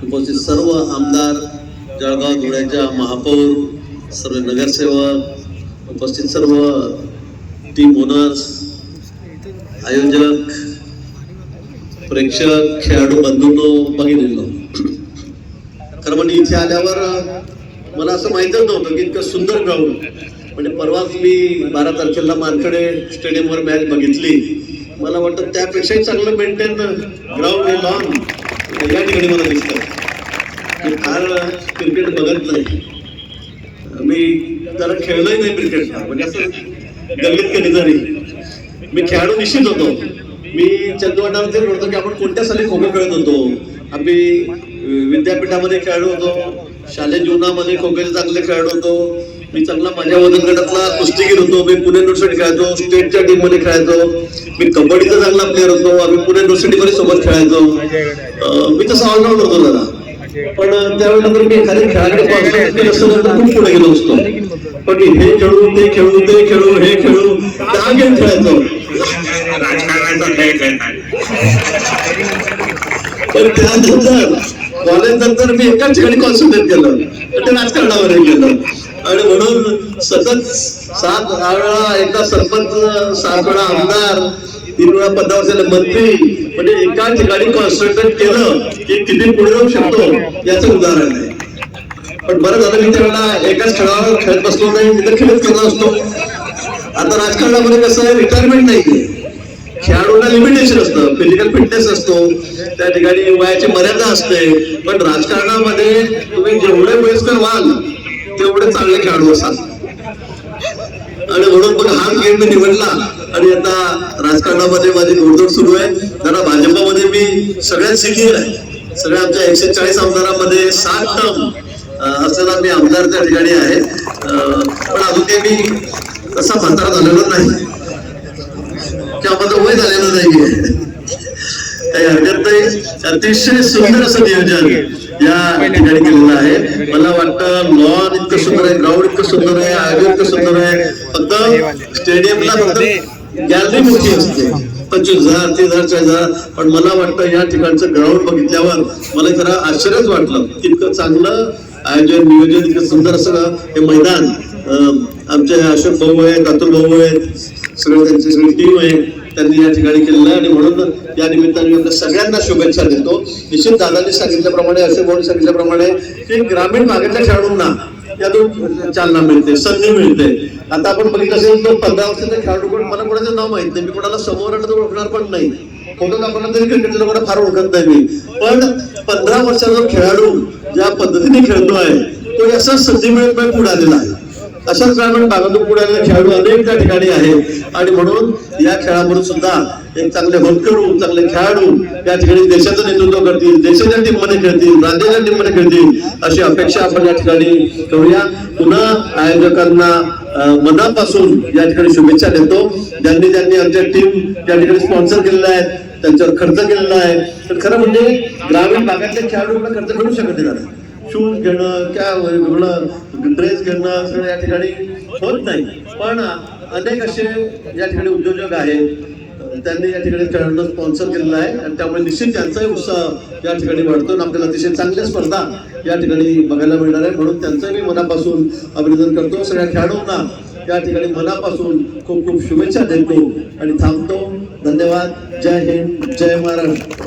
उपस्थित सर्व आमदार, जळगाव धुळ्याच्या महापौर, सर्व नगरसेवक, उपस्थित सर्व टीम ओनर्स, आयोजक, प्रेक्षक, खेळाडू बंधूंनो, भगिनींनो, खरं म्हणजे इथे आल्यावर मला असं माहितच नव्हतं की इतकं सुंदर ग्राउंड. म्हणजे परवाच मी 12 तारखेला मानखडे स्टेडियमवर मॅच बघितली. मला वाटतं त्यापेक्षाही चांगलं मेंटेन ग्राउंड हे लॉन या ठिकाणी मला दिसतं. मी फार क्रिकेट बघत नाही, मी जरा खेळलोही नाही क्रिकेट, म्हणजे असं गल्लीत कधीतरी. मी खेळाडू निश्चित होतो. मी चंदवाडामध्ये म्हणतो की आपण कोणत्या साली खो खो खेळत होतो. आम्ही विद्यापीठामध्ये खेळलो होतो, शालेय जीवनामध्ये खो खोचे चांगले खेळाडू होतो. मी चांगला माझ्या वजन गटातला कुस्तीगीर होतो. मी पुणे युनिव्हर्सिटी खेळायचो, स्टेटच्या टीम मध्ये खेळायचो. मी कबड्डीचा चांगला प्लेअर होतो. आम्ही पुणे युनिव्हर्सिटी मध्ये सोबत खेळायचो. मी तसा ऑलराऊंडर होतो दादा. पण त्यावेळेनंतर मी एखाद्या खेळाकडे खूप पुढे गेलो असतो. पण हे खेळू, ते खेळू, ते खेळू, हे खेळू, त्या गेम खेळायचो. पण त्यानंतर कॉलेज नंतर मी एकाच ठिकाणी कॉन्सन्ट्रेट केलं, ते राजकारणावर गेलं. आणि म्हणून सतत 7 वेळा एकदा सरपंच, 7 वेळा आमदार, 3 वेळा 15 वर्षाला मंत्री, म्हणजे एका ठिकाणी कॉन्सन्ट्रेट केलं की किती पुढे जाऊ शकतो याचं उदाहरण आहे. पण बरं झालं मी त्यावेळेला एकाच खेळावर खेळत बसलो नाही, तिथे खेळत केला असतो. आता राजकारणामध्ये कसं आहे, रिटायरमेंट नाही, खेळाडूंना लिमिटेशन असतं, फिजिकल फिटनेस असतो, त्या ठिकाणी वयाची मर्यादा असते. पण राजकारणामध्ये तुम्ही जेवढे वयस्कर व्हाल तेवढे चांगले खेळाडू असाल. आणि म्हणून मग हा गेम निवडला. आणि आता राजकारणामध्ये माझी घोडदौड सुरू आहे. जरा भाजपमध्ये मी सगळ्यात सिनियर आहे. सगळ्या आमच्या 140 आमदारांमध्ये 7 टर्म असलेला मी आमदार त्या ठिकाणी आहे. पण अजून ते मी तसा म्हातारा झालेलो नाही किंवा माझं वय झालेलं नाहीये, काही हरकत नाही. अतिशय सुंदर असं नियोजन या ठिकाणी केलेलं आहे. मला वाटतं लॉन इतकं सुंदर आहे, ग्राउंड इतकं सुंदर आहे, आयोजन इतकं सुंदर आहे. फक्त स्टेडियमला फक्त गॅलरी मोठी असते, 25,000, 30,000, 40,000. पण मला वाटतं या ठिकाणचं ग्राउंड बघितल्यावर मला जरा आश्चर्यच वाटलं. इतकं चांगलं आयोजन, नियोजन, इतकं सुंदर असं हे मैदान. आमचे अशोक भाऊ आहेत, अतुल भाऊ आहेत, सगळं त्यांची सगळी टीम आहे, त्यांनी या ठिकाणी केलेलं आहे. आणि म्हणून या निमित्ताने मी सगळ्यांना शुभेच्छा देतो. निश्चित दादांनी सांगितल्याप्रमाणे, अशोक भाऊंनी सांगितल्याप्रमाणे की ग्रामीण भागातल्या खेळाडूंना यातून चालना मिळते, संधी मिळते. आता आपण बघितलं असेल तर 15 वर्षाचा खेळाडू कोण, मला कोणाचं नाव माहित नाही, मी कोणाला समोर ओळखणार पण नाही, फोटो दाखवला तरी क्रिकेटच्या लोकांना फार ओळखत नाही मी. पण 15 वर्षाचा खेळाडू ज्या पद्धतीने खेळतोय तो असं संधी मिळत पुढे आलेला आहे. अशाच ग्रामीण भागातून पुढे आलेले खेळाडू अनेक त्या ठिकाणी आहेत. आणि म्हणून या खेळामधून सुद्धा एक चांगले होतकरू, चांगले खेळाडू या ठिकाणी देशाचं नेतृत्व करतील, देशाच्या टीम मध्ये खेळतील, राज्याच्या टीम मध्ये खेळतील, अशी अपेक्षा आपण या ठिकाणी करूया. पुन्हा आयोजकांना मनापासून या ठिकाणी शुभेच्छा देतो. ज्यांनी ज्यांनी आमच्या टीम या ठिकाणी स्पॉन्सर केलेल्या आहेत, त्यांच्यावर खर्च केलेला आहे. तर खरं म्हणजे ग्रामीण भागातल्या खेळाडूंना खर्च करू शकत नाही. शूज घेणं, क्या वेगळं ड्रेस घेणं सगळं या ठिकाणी होत नाही. पण अनेक असे या ठिकाणी उद्योजक आहेत, त्यांनी या ठिकाणी खेळाडूंना स्पॉन्सर केलेला आहे. आणि त्यामुळे निश्चित त्यांचाही उत्साह या ठिकाणी वाढतो आणि आपल्याला अतिशय चांगल्या स्पर्धा या ठिकाणी बघायला मिळणार आहे. म्हणून त्यांचं मी मनापासून अभिनंदन करतो. सगळ्या खेळाडूंना या ठिकाणी मनापासून खूप खूप शुभेच्छा देतो आणि थांबतो. धन्यवाद. जय हिंद, जय महाराष्ट्र.